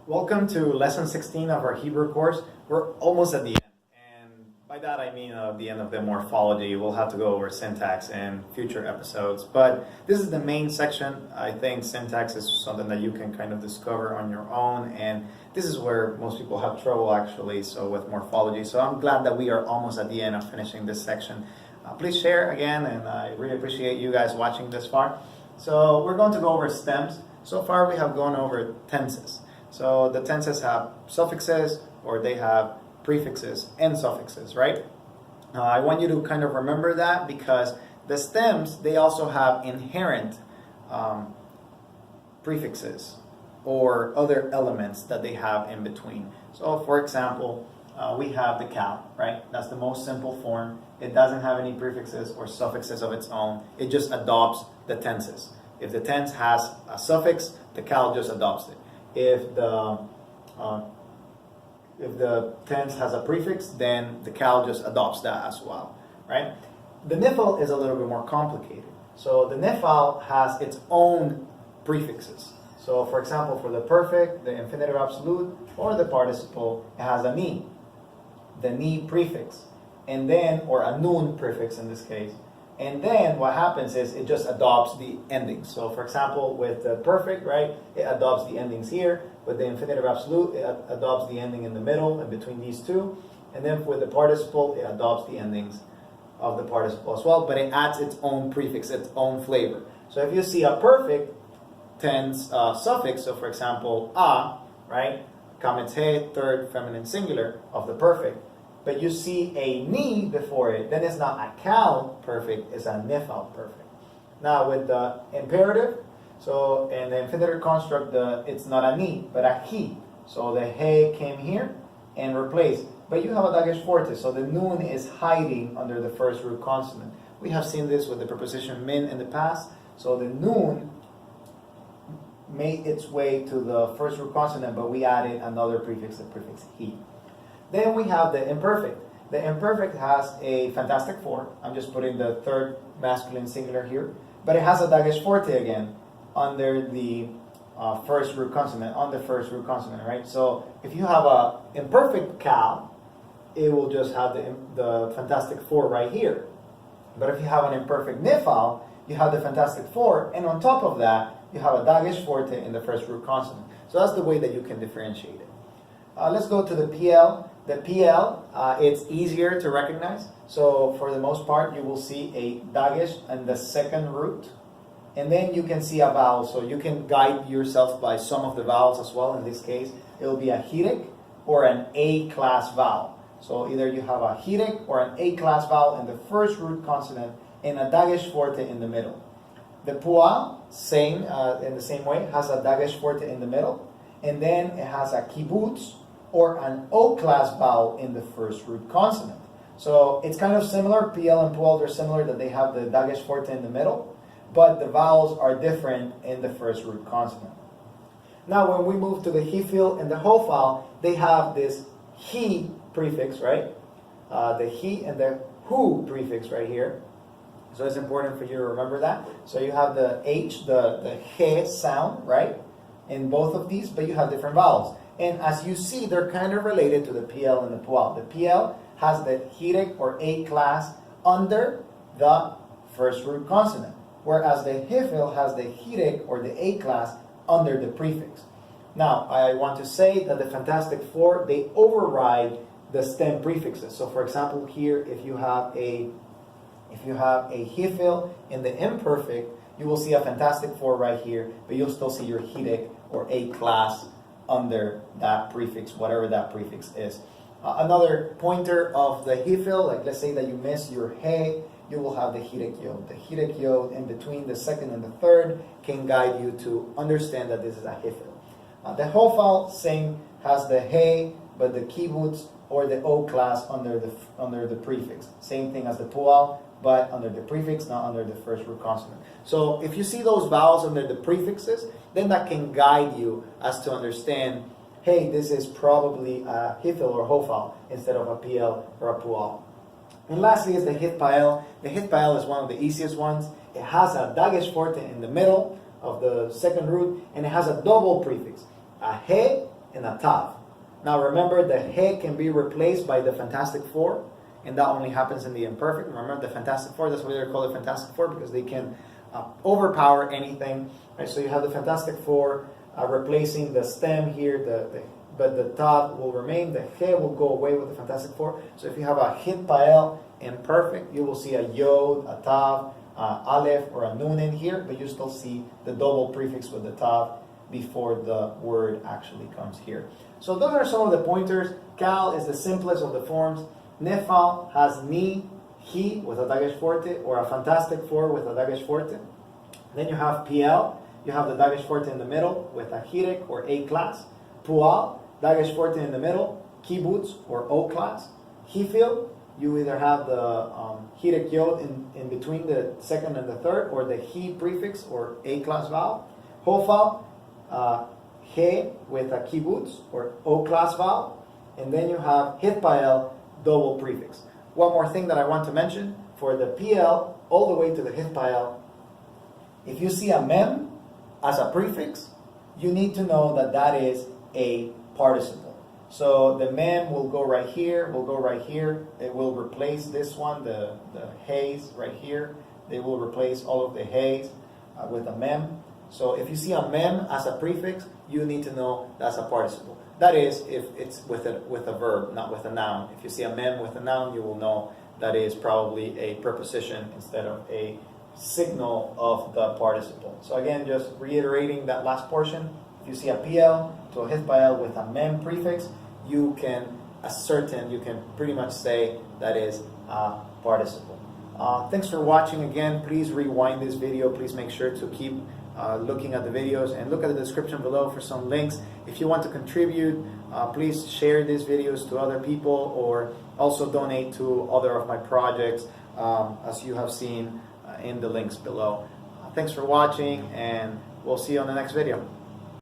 Welcome to lesson 16 of our Hebrew course. We're almost at the end, and by that I mean the end of the morphology. We'll have to go over syntax in future episodes, but this is the main section. I think syntax is something that you can kind of discover on your own, and this is where most people have trouble actually, so with morphology. So I'm glad that we are almost at the end of finishing this section. Please share again, and I really appreciate you guys watching this far. So we're going to go over stems. So far we have gone over tenses. So the tenses have suffixes or they have prefixes and suffixes, right? I want you to kind of remember that because the stems, they also have inherent prefixes or other elements that they have in between. So for example, we have the cow, right? That's the most simple form. It doesn't have any prefixes or suffixes of its own. It just adopts the tenses. If the tense has a suffix, the cow just adopts it. If the tense has a prefix, then the cow just adopts that as well, right? The nifl is a little bit more complicated. So the nifl has its own prefixes. So for example, for the perfect, the infinitive absolute, or the participle, it has a ni, the ni prefix, and then, or a nun prefix in this case. And then what happens is it just adopts the endings. So for example, with the perfect, right, it adopts the endings here. With the infinitive absolute, it adopts the ending in the middle and between these two. And then with the participle, it adopts the endings of the participle as well, but it adds its own prefix, its own flavor. So if you see a perfect tense suffix, so for example, a, right, comes he, third feminine singular of the perfect, but you see a ni before it, then it's not a cow perfect, it's a nifal perfect. Now with the imperative, so in the infinitive construct, it's not a ni, but a he. So the he came here and replaced. But you have a dagesh forte, so the nun is hiding under the first root consonant. We have seen this with the preposition min in the past. So the nun made its way to the first root consonant, but we added another prefix, the prefix he. Then we have the imperfect. The imperfect has a fantastic four. I'm just putting the third masculine singular here. But it has a dagesh forte again under the first root consonant, right? So if you have a imperfect cow, it will just have the fantastic four right here. But if you have an imperfect nifal, you have the fantastic four, and on top of that, you have a dagesh forte in the first root consonant. So that's the way that you can differentiate it. Let's go to the PL. The PL, it's easier to recognize. So for the most part, you will see a dagesh in the second root. And then you can see a vowel. So you can guide yourself by some of the vowels as well. In this case, it will be a hirik or an A-class vowel. So either you have a hirik or an A-class vowel in the first root consonant and a dagesh forte in the middle. The pua, same, in the same way, has a dagesh forte in the middle. And then it has a kibbutz, or an O-class vowel in the first root consonant. So it's kind of similar. PL and PUAL are similar that they have the dagesh forte in the middle, but the vowels are different in the first root consonant. Now when we move to the hifil and the hofal, they have this he prefix, right? The he and the hu prefix right here. So it's important for you to remember that. So you have the H, the he sound, right? In both of these, but you have different vowels. And as you see, they're kind of related to the PL and the PUAL. The PL has the hirik or A class under the first root consonant, whereas the hifil has the hirik or the A class under the prefix. Now, I want to say that the Fantastic Four, they override the stem prefixes. So for example, here, if you have a hifil in the imperfect, you will see a Fantastic Four right here, but you'll still see your hirik or A class under that prefix, whatever that prefix is. Another pointer of the hifil, like let's say that you miss your he, you will have the hirik yod. The hirik yod in between the second and the third can guide you to understand that this is a hifil. The hofal, same, has the he, but the kibbutz or the O class under the prefix. Same thing as the pual, but under the prefix, not under the first root consonant. So if you see those vowels under the prefixes, then that can guide you as to understand, hey, this is probably a hifil or hofal instead of a PL or a pual. And lastly is the hitpael. The hitpael is one of the easiest ones. It has a dagesh forte in the middle of the second root, and it has a double prefix, a he and a tav. Now remember, the he can be replaced by the Fantastic Four, and that only happens in the imperfect. Remember the Fantastic Four, that's why they're called the Fantastic Four, because they can overpower anything. Right? So you have the Fantastic Four replacing the stem here, but the tav will remain, the he will go away with the Fantastic Four. So if you have a hitpael imperfect, you will see a yod, a tav, aleph, or a nun in here, but you still see the double prefix with the tav before the word actually comes here. So those are some of the pointers. Cal is the simplest of the forms. Nifal has ni, he with a dagesh forte, or a Fantastic Four with a dagesh forte. Then you have PL, you have the dagesh forte in the middle with a hirek or A class. Pual, dagesh forte in the middle, kibbutz or O class. Hifil, you either have the hirek yod in between the second and the third, or the he prefix or A class vowel. Hofal, he with a kibbutz or O class vowel. And then you have hitpael, double prefix. One more thing that I want to mention, for the PL all the way to the hitpael, if you see a mem as a prefix, you need to know that that is a participle. So the mem will go right here, will go right here. It will replace this one, the heys right here. They will replace all of the heys with a mem. So if you see a mem as a prefix, you need to know that's a participle. That is, if it's with a verb, not with a noun. If you see a mem with a noun, you will know that is probably a preposition instead of a signal of the participle. So again, just reiterating that last portion. If you see a PL to a hitpael with a mem prefix, you can pretty much say that is a participle. Thanks for watching again. Please rewind this video. Please make sure to keep looking at the videos and look at the description below for some links. If you want to contribute, please share these videos to other people, or also donate to other of my projects, as you have seen in the links below. Thanks for watching, and we'll see you on the next video.